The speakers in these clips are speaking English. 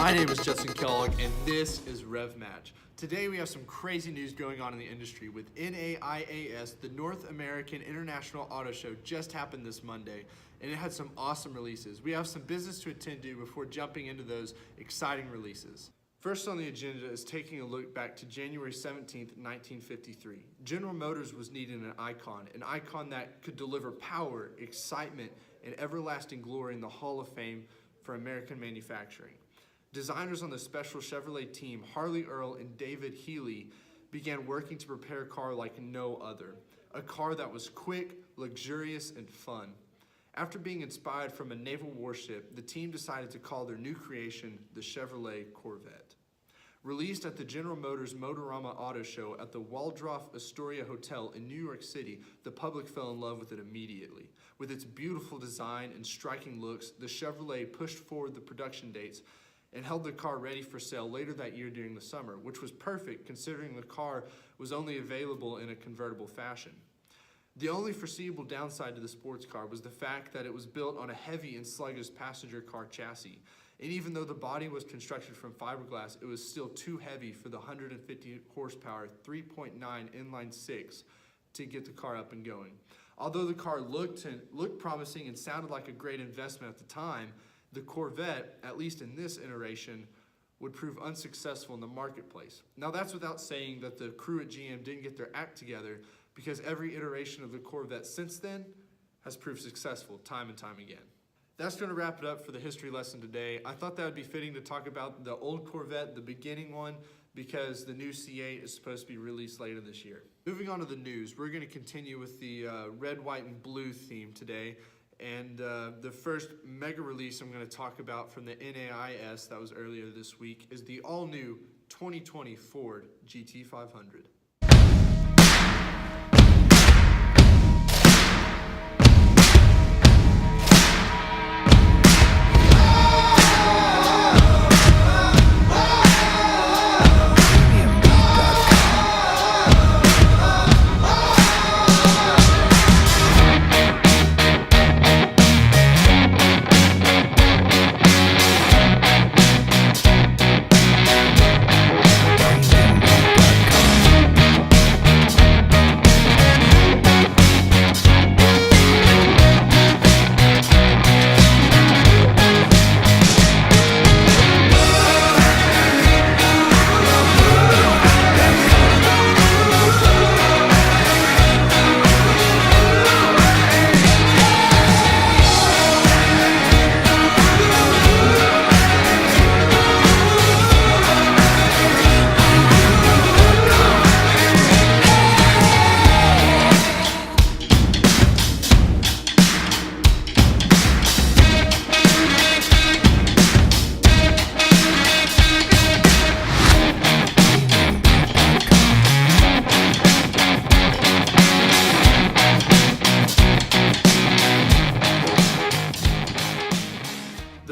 My name is Justin Kellogg, and this is RevMatch. Today we have some crazy news going on in the industry with NAIAS, the North American International Auto Show, just happened this Monday, and it had some awesome releases. We have some business to attend to before jumping into those exciting releases. First on the agenda is taking a look back to January 17th, 1953. General Motors was needing an icon that could deliver power, excitement, and everlasting glory in the Hall of Fame for American manufacturing. Designers on the special Chevrolet team, Harley Earl and David Healy, began working to prepare a car like no other. A car that was quick, luxurious, and fun. After being inspired from a naval warship, the team decided to call their new creation the Chevrolet Corvette. Released at the General Motors Motorama Auto Show at the Waldorf Astoria Hotel in New York City, the public fell in love with it immediately. With its beautiful design and striking looks, the Chevrolet pushed forward the production dates and held the car ready for sale later that year during the summer, which was perfect considering the car was only available in a convertible fashion. The only foreseeable downside to the sports car was the fact that it was built on a heavy and sluggish passenger car chassis. And even though the body was constructed from fiberglass, it was still too heavy for the 150 horsepower 3.9 inline six to get the car up and going. Although the car looked promising and sounded like a great investment at the time, the Corvette, at least in this iteration, would prove unsuccessful in the marketplace. Now that's without saying that the crew at GM didn't get their act together, because every iteration of the Corvette since then has proved successful time and time again. That's going to wrap it up for the history lesson today. I thought that would be fitting to talk about the old Corvette, the beginning one, because the new C8 is supposed to be released later this year. Moving on to the news, we're going to continue with the red, white, and blue theme today. And the first mega release I'm going to talk about from the NAIAS that was earlier this week is the all-new 2020 Ford GT500.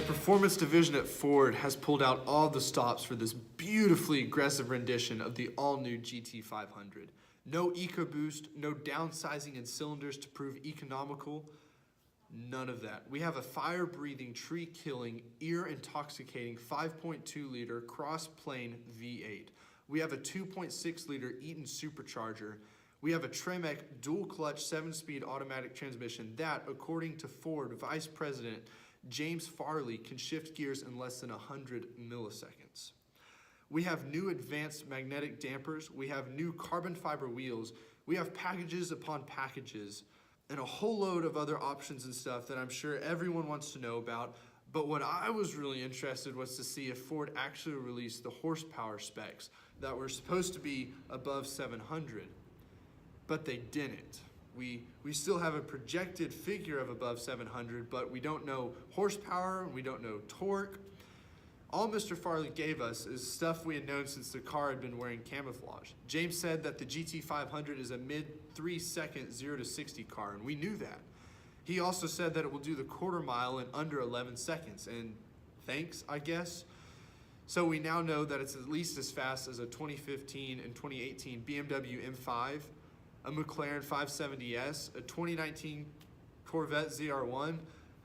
Performance division at Ford has pulled out all the stops for this beautifully aggressive rendition of the all-new GT500. No EcoBoost, no downsizing in cylinders to prove economical, none of that. We have a fire-breathing, tree-killing, ear-intoxicating 5.2-liter cross-plane V8. We have a 2.6-liter Eaton supercharger. We have a Tremec dual-clutch 7-speed automatic transmission that, according to Ford Vice President James Farley, can shift gears in less than 100 milliseconds. We have new advanced magnetic dampers, we have new carbon fiber wheels, we have packages upon packages, and a whole load of other options and stuff that I'm sure everyone wants to know about. But what I was really interested was to see if Ford actually released the horsepower specs that were supposed to be above 700, but they didn't. We still have a projected figure of above 700, but we don't know horsepower, we don't know torque. All Mr. Farley gave us is stuff we had known since the car had been wearing camouflage. James said that the GT500 is a mid 3-second 0 to 60 car, and we knew that. He also said that it will do the quarter mile in under 11 seconds, and thanks, I guess. So we now know that it's at least as fast as a 2015 and 2018 BMW M5, a McLaren 570S, a 2019 Corvette ZR1.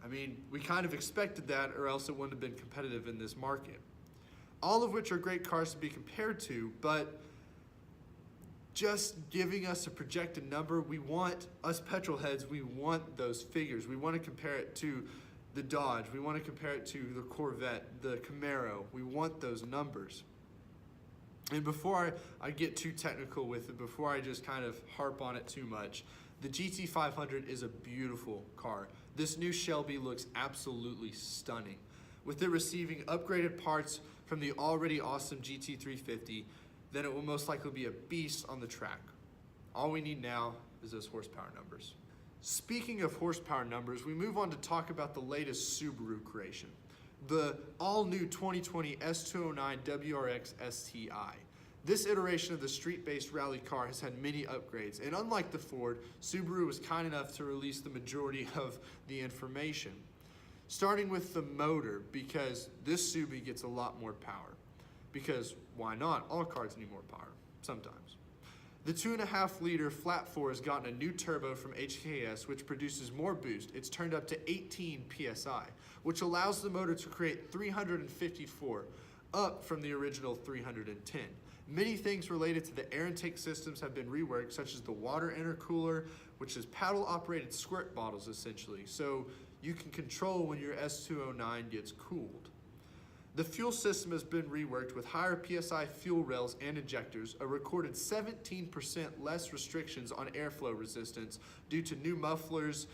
I mean, we kind of expected that, or else it wouldn't have been competitive in this market. all of which are great cars to be compared to, but just giving us a projected number, we want, us petrol heads, we want those figures. We want to compare it to the Dodge. We want to compare it to the Corvette, the Camaro. We want those numbers. And before I get too technical with it, before I just kind of harp on it too much, the GT500 is a beautiful car. This new Shelby looks absolutely stunning. With it receiving upgraded parts from the already awesome GT350, then it will most likely be a beast on the track. All we need now is those horsepower numbers. Speaking of horsepower numbers, we move on to talk about the latest Subaru creation, the all-new 2020 S209 WRX STI. This iteration of the street-based rally car has had many upgrades, and unlike the Ford, Subaru was kind enough to release the majority of the information. Starting with the motor, because this Subi gets a lot more power. Because why not? All cars need more power, sometimes. The 2.5 liter flat 4 has gotten a new turbo from HKS, which produces more boost. It's turned up to 18 PSI, which allows the motor to create 354, up from the original 310. Many things related to the air intake systems have been reworked, such as the water intercooler, which is paddle-operated squirt bottles, essentially, so you can control when your S209 gets cooled. The fuel system has been reworked with higher PSI fuel rails and injectors, a recorded 17% less restrictions on airflow resistance due to new mufflers,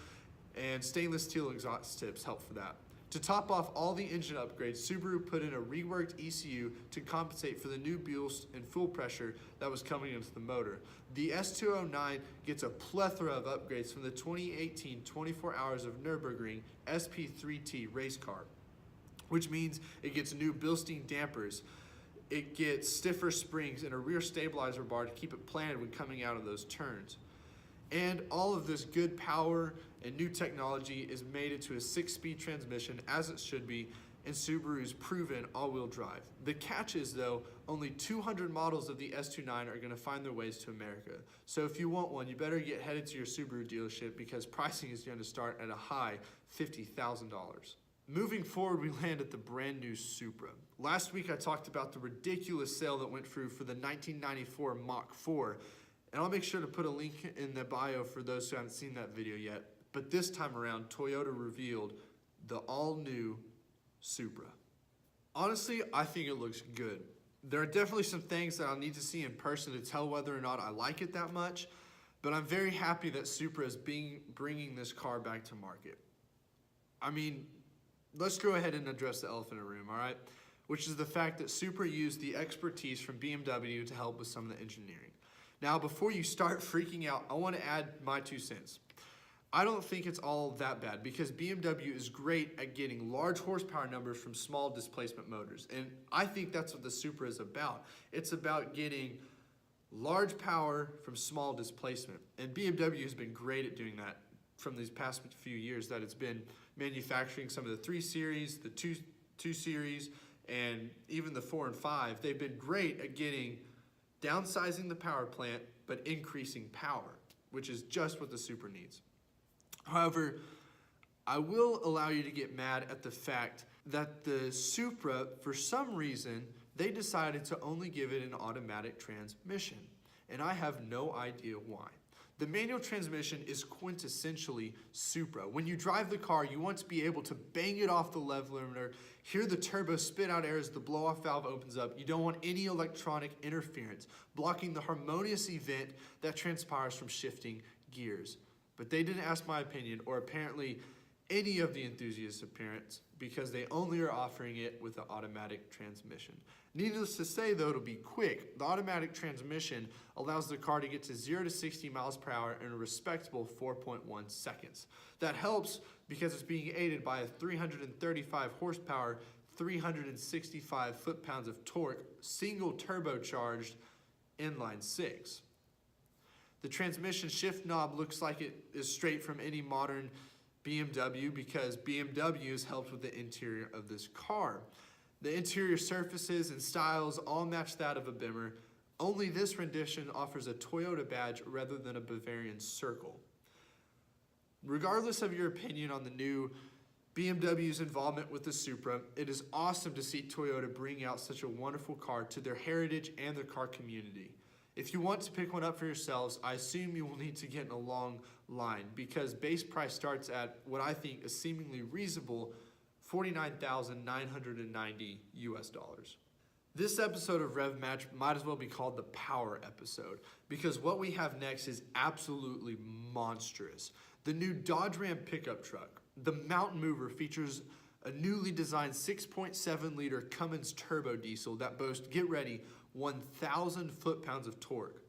and stainless steel exhaust tips help for that. To top off all the engine upgrades, Subaru put in a reworked ECU to compensate for the new boost and fuel pressure that was coming into the motor. The S209 gets a plethora of upgrades from the 2018 24 Hours of Nürburgring SP3T race car, which means it gets new Bilstein dampers, it gets stiffer springs and a rear stabilizer bar to keep it planted when coming out of those turns. And all of this good power and new technology is made into a 6-speed transmission, as it should be, and Subaru's proven all-wheel drive. The catch is, though, only 200 models of the S29 are going to find their ways to America. So if you want one, you better get headed to your Subaru dealership, because pricing is going to start at a high $50,000. Moving forward, we land at the brand new Supra. Last week I talked about the ridiculous sale that went through for the 1994 Mach 4, and I'll make sure to put a link in the bio for those who haven't seen that video yet. But this time around, Toyota revealed the all-new Supra. Honestly, I think it looks good. There are definitely some things that I'll need to see in person to tell whether or not I like it that much, but I'm very happy that Supra is bringing this car back to market. I mean, let's go ahead and address the elephant in the room, all right? Which is the fact that Supra used the expertise from BMW to help with some of the engineering. Now, before you start freaking out, I want to add my 2 cents. I don't think it's all that bad, because BMW is great at getting large horsepower numbers from small displacement motors. And I think that's what the Supra is about. It's about getting large power from small displacement. And BMW has been great at doing that from these past few years that it's been manufacturing some of the 3 Series, the 2 Series, and even the 4 and 5. They've been great at downsizing the power plant, but increasing power, which is just what the Supra needs. However, I will allow you to get mad at the fact that the Supra, for some reason, they decided to only give it an automatic transmission, and I have no idea why. The manual transmission is quintessentially Supra. When you drive the car, you want to be able to bang it off the level limiter, hear the turbo spit out air as the blow-off valve opens up. You don't want any electronic interference, blocking the harmonious event that transpires from shifting gears. But they didn't ask my opinion, or apparently any of the enthusiasts' appearance, because they only are offering it with an automatic transmission. Needless to say, though, it'll be quick. The automatic transmission allows the car to get to 0 to 60 miles per hour in a respectable 4.1 seconds. That helps because it's being aided by a 335 horsepower, 365 foot-pounds of torque, single turbocharged inline 6. The transmission shift knob looks like it is straight from any modern BMW, because BMW has helped with the interior of this car. The interior surfaces and styles all match that of a Bimmer, only this rendition offers a Toyota badge rather than a Bavarian circle. Regardless of your opinion on the new BMW's involvement with the Supra. It is awesome to see Toyota bring out such a wonderful car to their heritage and their car community. If you want to pick one up for yourselves, I assume you will need to get in a long line because base price starts at what I think is seemingly reasonable, $49,990 US. This episode of RevMatch might as well be called the Power episode because what we have next is absolutely monstrous. The new Dodge Ram pickup truck, the Mountain Mover, features a newly designed 6.7 liter Cummins turbo diesel that boasts, get ready, 1,000 foot-pounds of torque.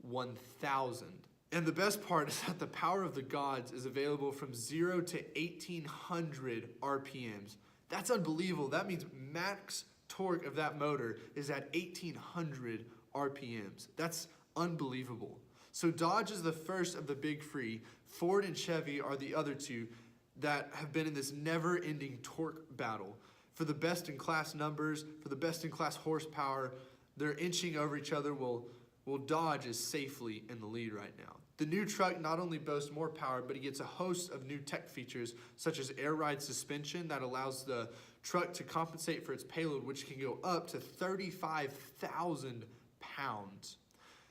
1,000. And the best part is that the power of the gods is available from 0 to 1,800 RPMs. That's unbelievable. That means max torque of that motor is at 1,800 RPMs. That's unbelievable. So Dodge is the first of the big three. Ford and Chevy are the other two that have been in this never-ending torque battle. For the best-in-class numbers, for the best-in-class horsepower, they're inching over each other. Well, Dodge is safely in the lead right now. The new truck not only boasts more power, but it gets a host of new tech features, such as air ride suspension that allows the truck to compensate for its payload, which can go up to 35,000 pounds.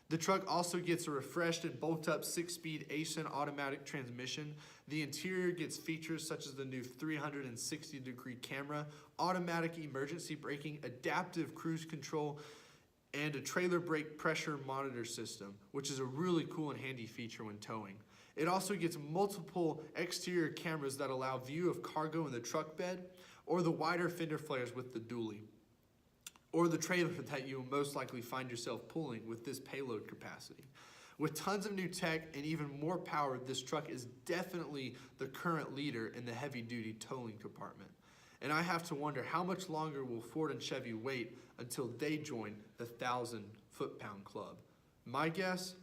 The truck also gets a refreshed and bolt-up 6-speed ACEN automatic transmission. The interior gets features such as the new 360-degree camera, automatic emergency braking, adaptive cruise control, and a trailer brake pressure monitor system, which is a really cool and handy feature when towing. It also gets multiple exterior cameras that allow view of cargo in the truck bed, or the wider fender flares with the dually, or the trailer that you will most likely find yourself pulling with this payload capacity. With tons of new tech and even more power, this truck is definitely the current leader in the heavy-duty towing compartment. And I have to wonder, how much longer will Ford and Chevy wait until they join the 1,000 foot-pound club? My guess,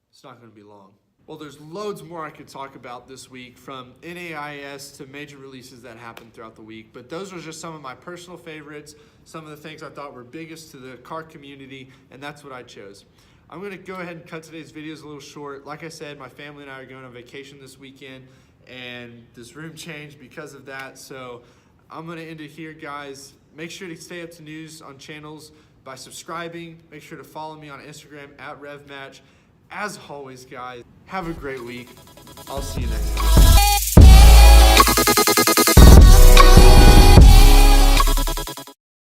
it's not going to be long. Well, there's loads more I could talk about this week, from NAIAS to major releases that happened throughout the week, but those are just some of my personal favorites, some of the things I thought were biggest to the car community, and that's what I chose. I'm going to go ahead and cut today's videos a little short. Like I said, my family and I are going on vacation this weekend, and this room changed because of that, so I'm going to end it here, guys. Make sure to stay up to news on channels by subscribing. Make sure to follow me on Instagram at RevMatch. As always, guys, have a great week. I'll see you next time.